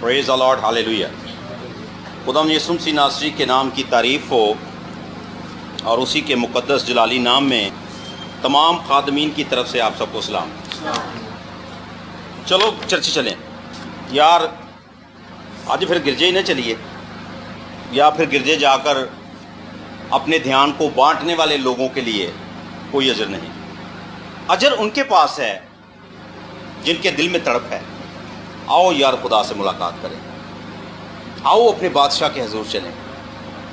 پریز دی lord, ہاللیلویا۔ خداوند یسوع مسیح ناصری کے نام کی تعریف ہو اور اسی کے مقدس جلالی نام میں تمام خادمین کی طرف سے آپ سب کو سلام۔ چلو چرچ چلیں یار، آج پھر گرجے ہی نہ چلیے، یا پھر گرجے جا کر اپنے دھیان کو بانٹنے والے لوگوں کے لیے کوئی اجر نہیں۔ اجر ان کے پاس ہے جن کے دل میں تڑپ ہے۔ آؤ یار خدا سے ملاقات کریں، آؤ اپنے بادشاہ کے حضور چلیں،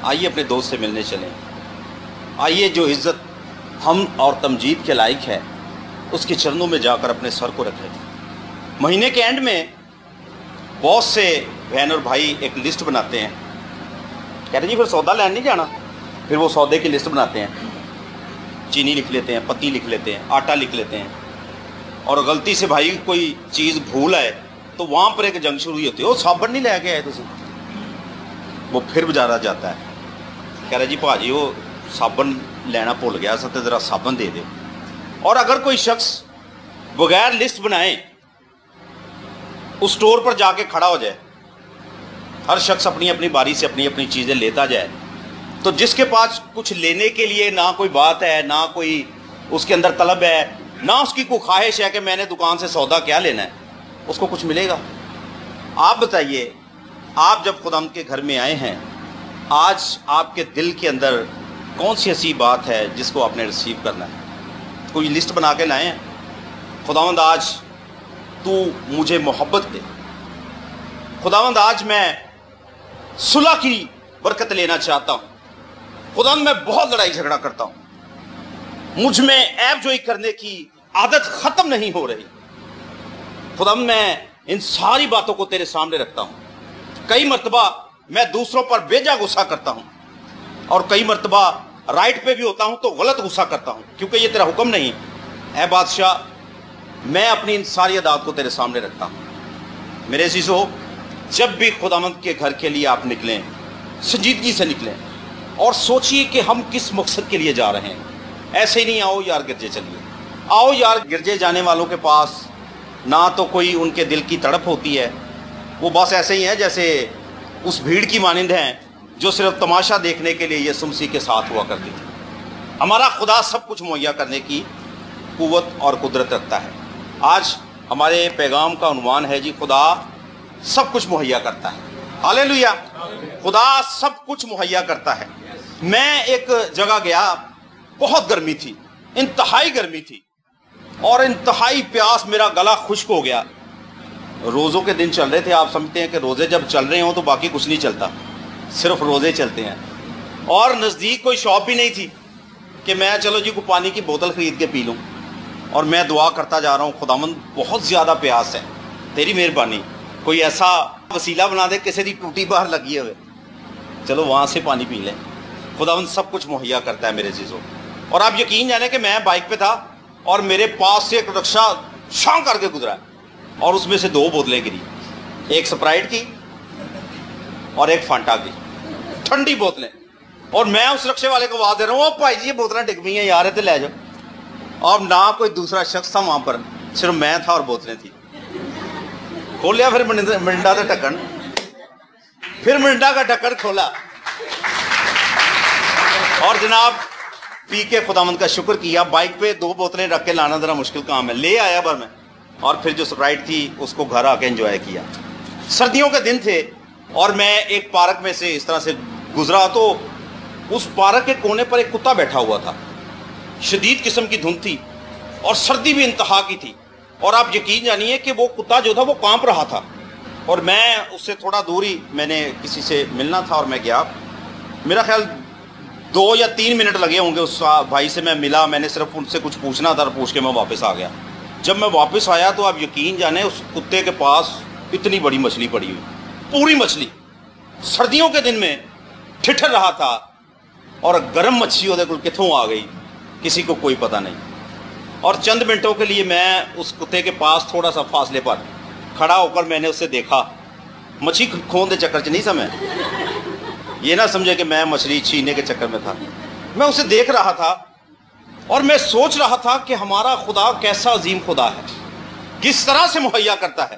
آئیے اپنے دوست سے ملنے چلیں، آئیے جو عزت ہم اور تمجید کے لائق ہے اس کے چرنوں میں جا کر اپنے سر کو رکھیں۔ مہینے کے اینڈ میں بہت سے بہن اور بھائی ایک لسٹ بناتے ہیں، کہتے ہیں جی پھر سودا لین نہیں جانا، پھر وہ سودے کی لسٹ بناتے ہیں، چینی لکھ لیتے ہیں، پتی لکھ لیتے ہیں، آٹا لکھ لیتے ہیں، اور غلطی سے بھائی کوئی چیز بھول آئے تو وہاں پر ایک جنگ شروع ہوتی ہے، وہ صابن نہیں لے کے آئے تسی، وہ پھر بجارا جاتا ہے، کہہ رہا جی بھاجی وہ صابن لینا بھول گیا سب، ذرا صابن دے دے۔ اور اگر کوئی شخص بغیر لسٹ بنائے اس سٹور پر جا کے کھڑا ہو جائے، ہر شخص اپنی اپنی باری سے اپنی اپنی چیزیں لیتا جائے، تو جس کے پاس کچھ لینے کے لیے نہ کوئی بات ہے، نہ کوئی اس کے اندر طلب ہے، نہ اس کی کوئی خواہش ہے کہ میں نے دکان سے سودا کیا لینا ہے، اس کو کچھ ملے گا؟ آپ بتائیے، آپ جب خدا کے گھر میں آئے ہیں، آج آپ کے دل کے اندر کون سی ایسی بات ہے جس کو آپ نے ریسیو کرنا ہے؟ کوئی لسٹ بنا کے لائے ہیں؟ خداوند آج تو مجھے محبت دے، خداوند آج میں صلح کی برکت لینا چاہتا ہوں، خداوند میں بہت لڑائی جھگڑا کرتا ہوں، مجھ میں عیب جوئی کرنے کی عادت ختم نہیں ہو رہی، خداوند میں ان ساری باتوں کو تیرے سامنے رکھتا ہوں۔ کئی مرتبہ میں دوسروں پر بے جا غصہ کرتا ہوں، اور کئی مرتبہ رائٹ پہ بھی ہوتا ہوں تو غلط غصہ کرتا ہوں، کیونکہ یہ تیرا حکم نہیں۔ اے بادشاہ، میں اپنی ان ساری عادات کو تیرے سامنے رکھتا ہوں۔ میرے عزیزو، جب بھی خداوند کے گھر کے لیے آپ نکلیں، سنجیدگی سے نکلیں اور سوچئے کہ ہم کس مقصد کے لیے جا رہے ہیں۔ ایسے ہی نہیں آؤ یار گرجے چلیے، آؤ یار گرجے جانے والوں کے پاس نہ تو کوئی ان کے دل کی تڑپ ہوتی ہے، وہ بس ایسے ہی ہیں جیسے اس بھیڑ کی مانند ہیں جو صرف تماشا دیکھنے کے لیے یسوع مسیح کے ساتھ ہوا کرتی تھی۔ ہمارا خدا سب کچھ مہیا کرنے کی قوت اور قدرت رکھتا ہے۔ آج ہمارے پیغام کا عنوان ہے جی خدا سب کچھ مہیا کرتا ہے۔ ہاللیلویا، خدا سب کچھ مہیا کرتا ہے۔ میں ایک جگہ گیا، بہت گرمی تھی، انتہائی گرمی تھی، اور انتہائی پیاس، میرا گلا خشک ہو گیا۔ روزوں کے دن چل رہے تھے، آپ سمجھتے ہیں کہ روزے جب چل رہے ہوں تو باقی کچھ نہیں چلتا، صرف روزے چلتے ہیں، اور نزدیک کوئی شاپ بھی نہیں تھی کہ میں چلو جی کوئی پانی کی بوتل خرید کے پی لوں۔ اور میں دعا کرتا جا رہا ہوں، خداوند بہت زیادہ پیاس ہے، تیری مہربانی کوئی ایسا وسیلہ بنا دے، کسی دی ٹوٹی باہر لگی ہوئے، چلو وہاں سے پانی پی لیں۔ خداوند سب کچھ مہیا کرتا ہے میرے عزیزو۔ اور آپ یقین جانیں کہ میں بائک پہ تھا اور میرے پاس سے ایک رکشہ شاں کر کے گزرا، اور اس میں سے 2 بوتلیں گری، ایک سپرائٹ کی اور ایک فانٹا کی، ٹھنڈی بوتلیں۔ اور میں اس رکشے والے کو آواز دے رہا ہوں، او بھائی جی یہ بوتلیں ڈگ پئی ہیں یار، تے لے جاؤ۔ اور نہ کوئی دوسرا شخص تھا وہاں پر، صرف میں تھا اور بوتلیں تھیں۔ کھولیا پھر مرنڈا کا ڈھکن، پھر مرنڈا کا ڈھکن کھولا، اور جناب پی کے خداوند کا شکر کیا۔ بائک پہ 2 بوتلیں رکھ کے لانا ذرا مشکل کام ہے، لے آیا پر میں، اور پھر جو سپرائٹ تھی اس کو گھر آ کے انجوائے کیا۔ سردیوں کے دن تھے اور میں ایک پارک میں سے اس طرح سے گزرا تو اس پارک کے کونے پر ایک کتا بیٹھا ہوا تھا۔ شدید قسم کی دھند تھی اور سردی بھی انتہا کی تھی، اور آپ یقین جانیے کہ وہ کتا جو تھا وہ کانپ رہا تھا، اور میں اس سے تھوڑا دور ہی، میں نے کسی سے ملنا تھا اور میں گیا۔ میرا خیال 2 یا 3 منٹ لگے ہوں گے، اس بھائی سے میں ملا، میں نے صرف ان سے کچھ پوچھنا تھا اور پوچھ کے میں واپس آ گیا۔ جب میں واپس آیا تو آپ یقین جانیں اس کتے کے پاس اتنی بڑی مچھلی پڑی ہوئی، پوری مچھلی، سردیوں کے دن میں ٹھٹر رہا تھا، اور گرم مچھلی وہ دیکھو کتوں آ گئی کسی کو کوئی پتہ نہیں۔ اور چند منٹوں کے لیے میں اس کتے کے پاس تھوڑا سا فاصلے پر کھڑا ہو کر میں نے اسے دیکھا، مچھلی کھون دے چکر چ نہیں سمجھ، یہ نہ سمجھے کہ میں مچھلی چھیننے کے چکر میں تھا، میں اسے دیکھ رہا تھا اور میں سوچ رہا تھا کہ ہمارا خدا کیسا عظیم خدا ہے، کس طرح سے مہیا کرتا ہے۔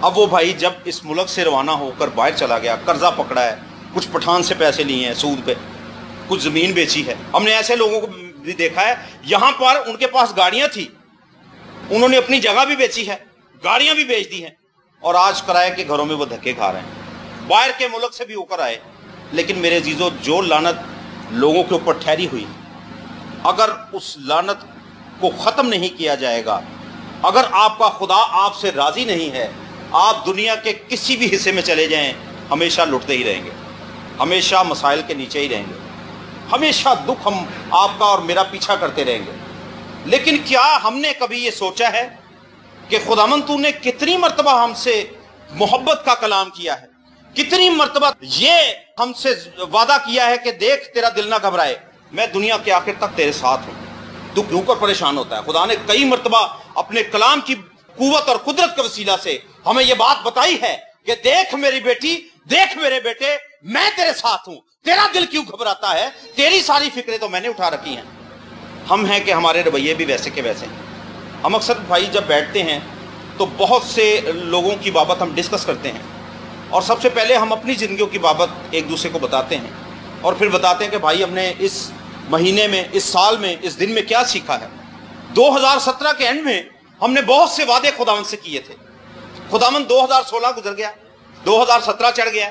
اب وہ بھائی جب اس ملک سے روانہ ہو کر باہر چلا گیا، قرضہ پکڑا ہے، کچھ پٹھان سے پیسے لیے ہیں سود پہ، کچھ زمین بیچی ہے. ہم نے ایسے لوگوں کو بھی دیکھا ہے یہاں پر ان کے پاس گاڑیاں تھی، انہوں نے اپنی جگہ بھی بیچی ہے، گاڑیاں بھی بیچ دی ہیں، اور آج کرائے کے گھروں میں وہ دھکے کھا رہے ہیں، باہر کے ملک سے بھی ہو کر آئے. لیکن میرے عزیزو، جو لعنت لوگوں کے اوپر ٹھہری ہوئی، اگر اس لعنت کو ختم نہیں کیا جائے گا، اگر آپ کا خدا آپ سے راضی نہیں ہے، آپ دنیا کے کسی بھی حصے میں چلے جائیں، ہمیشہ لٹتے ہی رہیں گے، ہمیشہ مسائل کے نیچے ہی رہیں گے، ہمیشہ دکھ ہم آپ کا اور میرا پیچھا کرتے رہیں گے. لیکن کیا ہم نے کبھی یہ سوچا ہے کہ خداوند تو نے کتنی مرتبہ ہم سے محبت کا کلام کیا ہے، کتنی مرتبہ یہ ہم سے وعدہ کیا ہے کہ دیکھ تیرا دل نہ گھبرائے، میں دنیا کے آخر تک تیرے ساتھ ہوں، تو کیوں کر پریشان ہوتا ہے؟ خدا نے کئی مرتبہ اپنے کلام کی قوت اور قدرت کے وسیلہ سے ہمیں یہ بات بتائی ہے کہ دیکھ میری بیٹی، دیکھ میرے بیٹے، میں تیرے ساتھ ہوں، تیرا دل کیوں گھبراتا ہے، تیری ساری فکریں تو میں نے اٹھا رکھی ہیں. ہم ہیں کہ ہمارے رویے بھی ویسے کے ویسے ہیں. ہم اکثر بھائی جب بیٹھتے ہیں تو بہت سے لوگوں کی بابت ہم ڈسکس کرتے ہیں، اور سب سے پہلے ہم اپنی زندگیوں کی بابت ایک دوسرے کو بتاتے ہیں، اور پھر بتاتے ہیں کہ بھائی ہم نے اس مہینے میں، اس سال میں، اس دن میں کیا سیکھا ہے. 2017 کے اینڈ میں ہم نے بہت سے وعدے خداوند سے کیے تھے. خداوند 2016 گزر گیا، 2017 چڑھ گیا،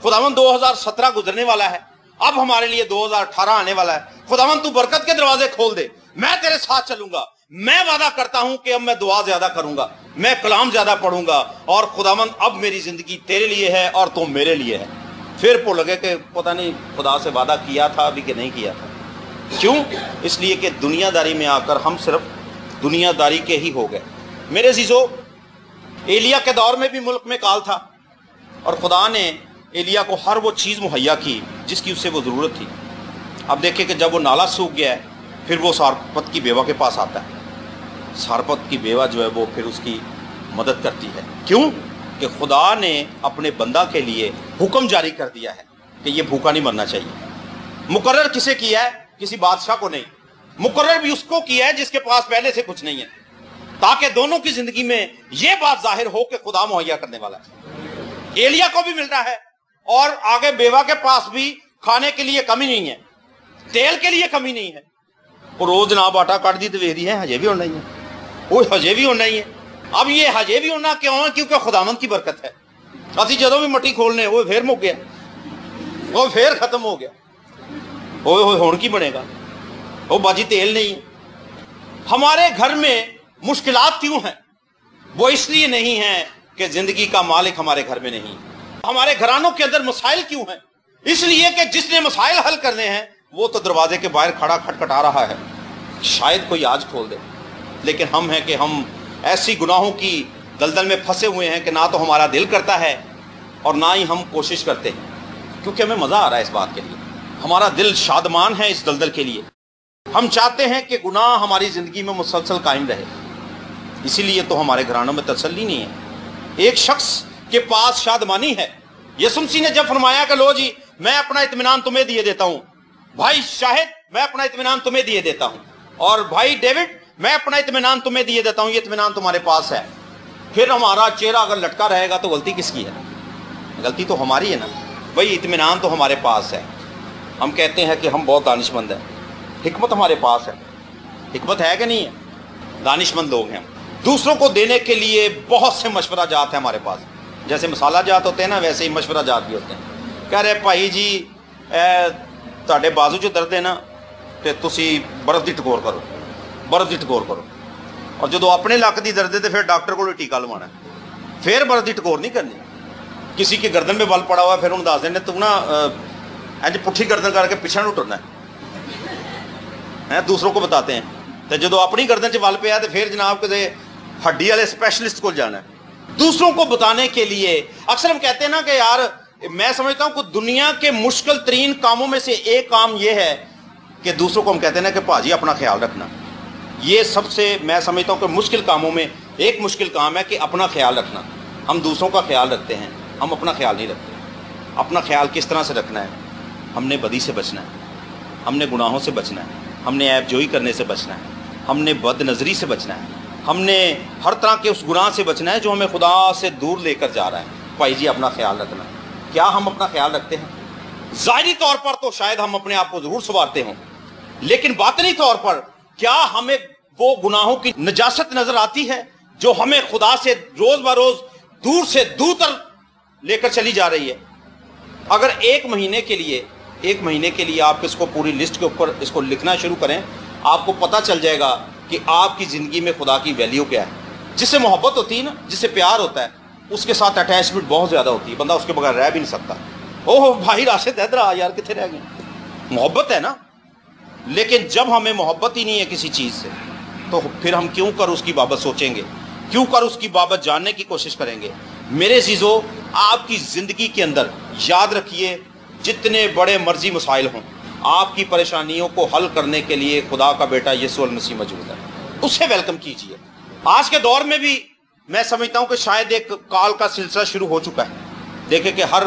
خداوند 2017 گزرنے والا ہے، اب ہمارے لیے 2018 آنے والا ہے. خداوند تو برکت کے دروازے کھول دے، میں تیرے ساتھ چلوں گا، میں وعدہ کرتا ہوں کہ اب میں دعا زیادہ کروں گا، میں کلام زیادہ پڑھوں گا، اور خداوند اب میری زندگی تیرے لیے ہے اور تو میرے لیے ہے. پھر پو لگے کہ پتہ نہیں خدا سے وعدہ کیا تھا ابھی کہ نہیں کیا تھا. کیوں؟ اس لیے کہ دنیا داری میں آ کر ہم صرف دنیا داری کے ہی ہو گئے. میرے عزیزو، ایلیا کے دور میں بھی ملک میں کال تھا، اور خدا نے ایلیا کو ہر وہ چیز مہیا کی جس کی اسے وہ ضرورت تھی. اب دیکھیں کہ جب وہ نالا سوکھ گیا ہے، پھر وہ سارپت کی بیوہ کے پاس آتا ہے. سارپت کی بیوہ جو ہے وہ پھر اس کی مدد کرتی ہے. کیوں؟ کہ خدا نے اپنے بندہ کے لیے حکم جاری کر دیا ہے کہ یہ بھوکا نہیں مرنا چاہیے. مقرر کسے کیا ہے؟ کسی بادشاہ کو نہیں، مقرر بھی اس کو کیا ہے جس کے پاس پہلے سے کچھ نہیں ہے، تاکہ دونوں کی زندگی میں یہ بات ظاہر ہو کہ خدا مہیا کرنے والا ہے. ایلیا کو بھی مل رہا ہے، اور آگے بیوہ کے پاس بھی کھانے کے لیے کمی نہیں ہے، تیل کے لیے کمی نہیں ہے. اور روز جناب آٹا کاٹ دی تو ویخ دی ہے ہجے بھی ہونا ہی ہے، وہ ہجے بھی ہونا ہی ہے. اب یہ ہجے بھی ہونا کیوں ہے؟ کیونکہ خداوند کی برکت ہے. اسی جدوں بھی مٹی کھولنے وہ پھر مک گیا، وہ پھر ختم ہو گیا، ہوئے ہوئے ہون کی بنے گا، وہ باجی تیل نہیں ہے. ہمارے گھر میں مشکلات کیوں ہیں؟ وہ اس لیے نہیں ہیں کہ زندگی کا مالک ہمارے گھر میں نہیں. ہمارے گھرانوں کے اندر مسائل کیوں ہیں؟ اس لیے کہ جس نے مسائل حل کرنے ہیں وہ تو دروازے کے باہر کھڑا کھٹکھٹا رہا ہے، شاید کوئی آج کھول دے. لیکن ہم ہیں کہ ہم ایسی گناہوں کی دلدل میں پھنسے ہوئے ہیں کہ نہ تو ہمارا دل کرتا ہے اور نہ ہی ہم کوشش کرتے ہیں، کیونکہ ہمیں مزہ آ رہا ہے اس بات کے لیے. ہمارا دل شادمان ہے اس دلدل کے لیے. ہم چاہتے ہیں کہ گناہ ہماری زندگی میں مسلسل قائم رہے، اسی لیے تو ہمارے گھرانوں میں تسلی نہیں ہے. ایک شخص کے پاس شادمانی ہے. یسوع مسیح نے جب فرمایا کہ لو جی میں اپنا اطمینان تمہیں دیے دیتا ہوں، بھائی شاہد میں اپنا اطمینان تمہیں دیے دیتا ہوں، اور بھائی ڈیوڈ میں اپنا اطمینان تمہیں دیے دیتا ہوں، یہ اطمینان تمہارے پاس ہے. پھر ہمارا چہرہ اگر لٹکا رہے گا تو غلطی کس کی ہے؟ غلطی تو ہماری ہے نا. بھائی اطمینان تو ہمارے پاس ہے. ہم کہتے ہیں کہ ہم بہت دانش مند ہیں، حکمت ہمارے پاس ہے. حکمت ہے کہ نہیں ہے؟ دانش مند لوگ ہیں. دوسروں کو دینے کے لیے بہت سے مشورہ جات ہیں ہمارے پاس. جیسے مسالہ جات ہوتے ہیں نا، ویسے ہی مشورہ جات بھی ہوتے ہیں. کہہ رہے بھائی جی تہاڈے بازو 'ਚ درد ہے نا تے تسی برف دی ٹکور کرو، برف دی ٹکور کرو. اور جدو اپنے لک دی درد ہے تو پھر ڈاکٹر کو ٹیکا لوانا ہے، پھر برف دی ٹکور نہیں کرنی. کسی کے گردن میں بل پڑا ہوا ہے، پھر انہوں دس دینے تو نا اینج پٹھی گردن کر کے پیچھے نہ ٹرنا ہے. دوسروں کو بتاتے ہیں. تو جدو اپنی گردن 'ਚ بل پیا تو پھر جناب کسی ہڈی والے اسپیشلسٹ کو جانا ہے. دوسروں کو بتانے کے لیے اکثر ہم کہتے ہیں نا کہ یار میں سمجھتا ہوں کہ دنیا کے مشکل ترین کاموں میں سے ایک کام یہ ہے کہ دوسروں کو ہم کہتے ہیں نا کہ پاجی اپنا خیال رکھنا. یہ سب سے میں سمجھتا ہوں کہ مشکل کاموں میں ایک مشکل کام ہے کہ اپنا خیال رکھنا. ہم دوسروں کا خیال رکھتے ہیں، ہم اپنا خیال نہیں رکھتے. اپنا خیال کس طرح سے رکھنا ہے؟ ہم نے بدی سے بچنا ہے، ہم نے گناہوں سے بچنا ہے، ہم نے عیب جوئی کرنے سے بچنا ہے، ہم نے بد نظری سے بچنا ہے، ہم نے ہر طرح کے اس گناہ سے بچنا ہے جو ہمیں خدا سے دور لے کر جا رہا ہے۔ بھائی جی اپنا خیال رکھنا، کیا ہم اپنا خیال رکھتے ہیں؟ ظاہری طور پر تو شاید ہم اپنے آپ کو ضرور سنوارتے ہوں، لیکن باطنی طور پر کیا ہمیں وہ گناہوں کی نجاست نظر آتی ہے جو ہمیں خدا سے روز بروز دور سے دور تر لے کر چلی جا رہی ہے؟ اگر ایک مہینے کے لیے آپ اس کو پوری لسٹ کے اوپر اس کو لکھنا شروع کریں، آپ کو پتہ چل جائے گا کہ آپ کی زندگی میں خدا کی ویلیو کیا ہے۔ جس سے محبت ہوتی ہے نا، جس سے پیار ہوتا ہے، اس کے ساتھ اٹیچمنٹ بہت زیادہ ہوتی ہے، بندہ اس کے بغیر رہ بھی نہیں سکتا۔ اوہ بھائی راشد ادھر آ یار، کتنے رہ گئے؟ محبت ہے نا، لیکن جب ہمیں محبت ہی نہیں ہے کسی چیز سے تو پھر ہم کیوں کر اس کی بابت سوچیں گے، کیوں کر اس کی بابت جاننے کی کوشش کریں گے؟ میرے عزیزو، آپ کی زندگی کے اندر یاد رکھیے، جتنے بڑے مرضی مسائل ہوں، آپ کی پریشانیوں کو حل کرنے کے لیے خدا کا بیٹا یسوع المسیح موجود ہے، اسے ویلکم کیجئے۔ آج کے دور میں بھی میں سمجھتا ہوں کہ شاید ایک کال کا سلسلہ شروع ہو چکا ہے۔ دیکھیں کہ ہر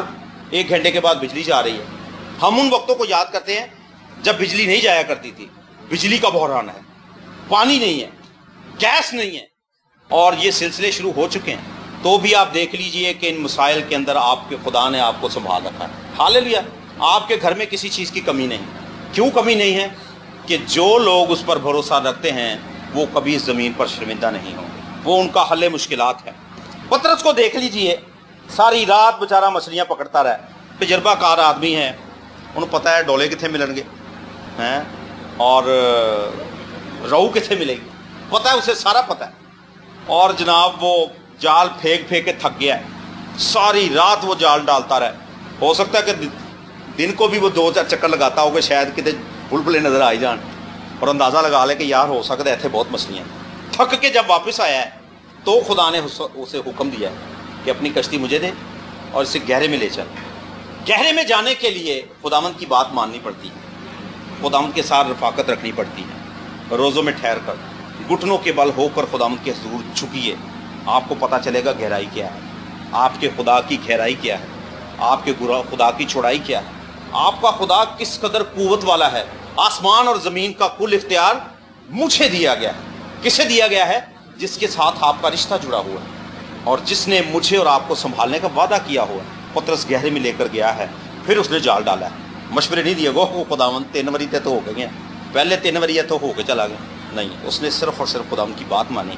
1 گھنٹے کے بعد بجلی جا رہی ہے۔ ہم ان وقتوں کو یاد کرتے ہیں جب بجلی نہیں جایا کرتی تھی، بجلی کا بحران ہے، پانی نہیں ہے، گیس نہیں ہے، اور یہ سلسلے شروع ہو چکے ہیں، تو بھی آپ دیکھ لیجئے کہ ان مسائل کے اندر آپ کے خدا نے آپ کو سنبھال رکھا ہے۔ ہاللیلویہ! آپ کے گھر میں کسی چیز کی کمی نہیں۔ کیوں کمی نہیں ہے؟ کہ جو لوگ اس پر بھروسہ رکھتے ہیں وہ کبھی اس زمین پر شرمندہ نہیں ہوں گے، وہ ان کا حل مشکلات ہے۔ پطرس کو دیکھ لیجئے، ساری رات بیچارہ مچھلیاں پکڑتا رہا، تجربہ کار آدمی ہے، انہوں پتہ ہے ڈولے کتنے ملن گے ہیں اور روہو کتنے ملے گی، پتہ ہے، اسے سارا پتہ ہے، اور جناب وہ جال پھینک کے تھک گیا ہے، ساری رات وہ جال ڈالتا رہا۔ ہو سکتا ہے کہ دن کو بھی وہ 2-4 چکر لگاتا ہوگا، شاید کتنے بلبلے نظر آئی جان، اور اندازہ لگا لے کہ یار ہو سکتا ہے ایتھے بہت مچھلیاں۔ تھک کے جب واپس آیا ہے تو خدا نے اسے حکم دیا ہے کہ اپنی کشتی مجھے دے اور اسے گہرے میں لے چل۔ گہرے میں جانے کے لیے خداوند کی بات ماننی پڑتی ہے، خداوند کے ساتھ رفاقت رکھنی پڑتی ہے، روزوں میں ٹھہر کر گھٹنوں کے بل ہو کر خداوند کے حضور جھکیے، آپ کو پتہ چلے گا گہرائی کیا ہے، آپ کے خدا کی گہرائی کیا ہے، آپ کے خدا کی چوڑائی کیا ہے، آپ کا خدا کس قدر قوت والا ہے۔ آسمان اور زمین کا کل اختیار مجھے دیا گیا ہے۔ کسے دیا گیا ہے؟ جس کے ساتھ آپ کا رشتہ جڑا ہوا ہے اور جس نے مجھے اور آپ کو سنبھالنے کا وعدہ کیا ہوا ہے۔ پطرس گہرے میں لے کر گیا ہے، پھر اس نے جال ڈالا ہے، مشورے نہیں دیے گو خداوند 3 وری تے تو ہو گئے ہیں، پہلے 3 وری تو ہو کے چلا گیا، نہیں، اس نے صرف اور صرف خداوند کی بات مانی۔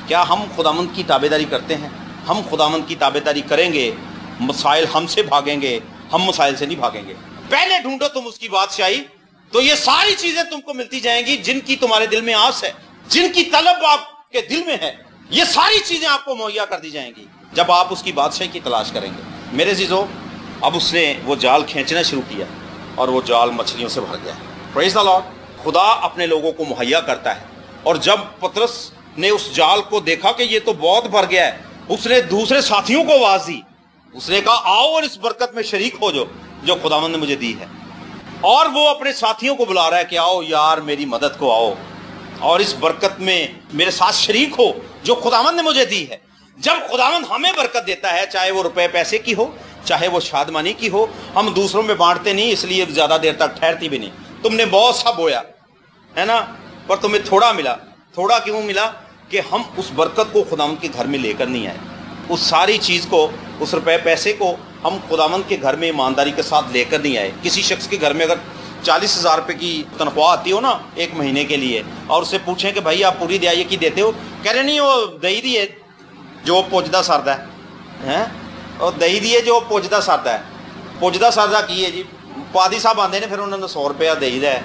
کیا ہم خداوند کی تابعداری کرتے ہیں؟ ہم خداوند کی تابعداری کریں گے، مسائل ہم سے بھاگیں گے، ہم مسائل سے نہیں بھاگیں گے۔ پہلے ڈھونڈو تم اس کی بادشاہی، تو یہ ساری چیزیں تم کو ملتی جائیں گی جن کی تمہارے دل میں آس ہے، جن کی طلب آپ کے دل میں ہے، یہ ساری چیزیں آپ کو مہیا کر دی جائیں گی جب آپ اس کی بادشاہی کی تلاش کریں گے۔ میرے عزیزو، اب اس نے وہ جال کھینچنا شروع کیا اور وہ جال مچھلیوں سے بھر گیا۔ پریز دی لارڈ! خدا اپنے لوگوں کو مہیا کرتا ہے، اور جب پطرس نے اس جال کو دیکھا کہ یہ تو بہت بھر گیا ہے، اس نے دوسرے ساتھیوں کو آواز دی، اس نے کہا آؤ اور اس برکت میں شریک ہو جو خداوند نے مجھے دی ہے۔ اور وہ اپنے ساتھیوں کو بلا رہا ہے کہ آؤ یار میری مدد کو آؤ اور اس برکت میں میرے ساتھ شریک ہو جو خداوند نے مجھے دی ہے۔ جب خداوند ہمیں برکت دیتا ہے، چاہے وہ روپے پیسے کی ہو، چاہے وہ شادمانی کی ہو، ہم دوسروں میں بانٹتے نہیں، اس لیے زیادہ دیر تک ٹھہرتی بھی نہیں۔ تم نے بہت سا بویا ہے نا، پر تمہیں تھوڑا ملا۔ تھوڑا کیوں ملا؟ کہ ہم اس برکت کو خداوند کے گھر میں لے کر نہیں آئے، اس ساری چیز کو، اس روپے پیسے کو ہم خداوند کے گھر میں ایمانداری کے ساتھ لے کر نہیں آئے۔ کسی شخص کے گھر میں اگر 40,000 روپے کی تنخواہ آتی ہو نا 1 مہینے کے لیے، اور اس سے پوچھیں کہ بھائی آپ پوری دیائی کی دیتے ہو، کہہ رہے نہیں وہ دہی دیے جو پوجدہ سردا ہے، اور دہی دیے جو پوجدہ سردا ہے، پوجدہ سردا کی ہے جی، پادی صاحب آتے ہیں پھر انہوں نے 100 روپیہ دہی دا ہے،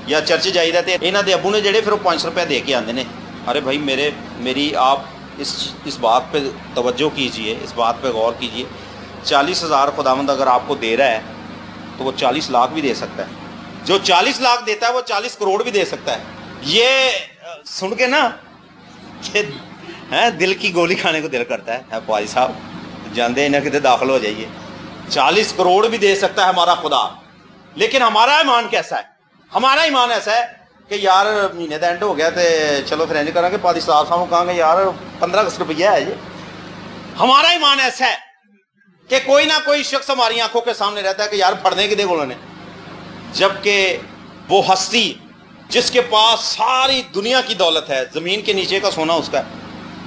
یا چرچ جائیدا تے انہاں دے ابو نے جڑے پھر وہ 500 روپیہ دے کے آتے ہیں۔ ارے بھائی میری آپ اس بات پہ توجہ کیجئے، اس بات پہ غور کیجئے، 40,000 خداوند اگر آپ کو دے رہا ہے تو وہ 40 لاکھ بھی دے سکتا ہے، جو 40 لاکھ دیتا ہے وہ 40 کروڑ بھی دے سکتا ہے۔ یہ سن کے نا دل کی گولی کھانے کو دل کرتا ہے، پائی صاحب جاندے انہیں کتے داخل ہو جائیے، 40 کروڑ بھی دے سکتا ہے ہمارا خدا۔ لیکن ہمارا ایمان کیسا ہے؟ ہمارا ایمان ایسا ہے کہ یار مہینے دا اینڈ ہو گیا تے چلو پھر نہیں کریں گے، پادی صاحب کو کہاں گے یار 15 روپیہ ہے جی۔ ہمارا ایمان ایسا ہے کہ کوئی نہ کوئی شخص ہماری آنکھوں کے سامنے رہتا ہے کہ یار پڑھنے کی دے بولوں نے، جبکہ وہ ہستی جس کے پاس ساری دنیا کی دولت ہے، زمین کے نیچے کا سونا اس کا ہے،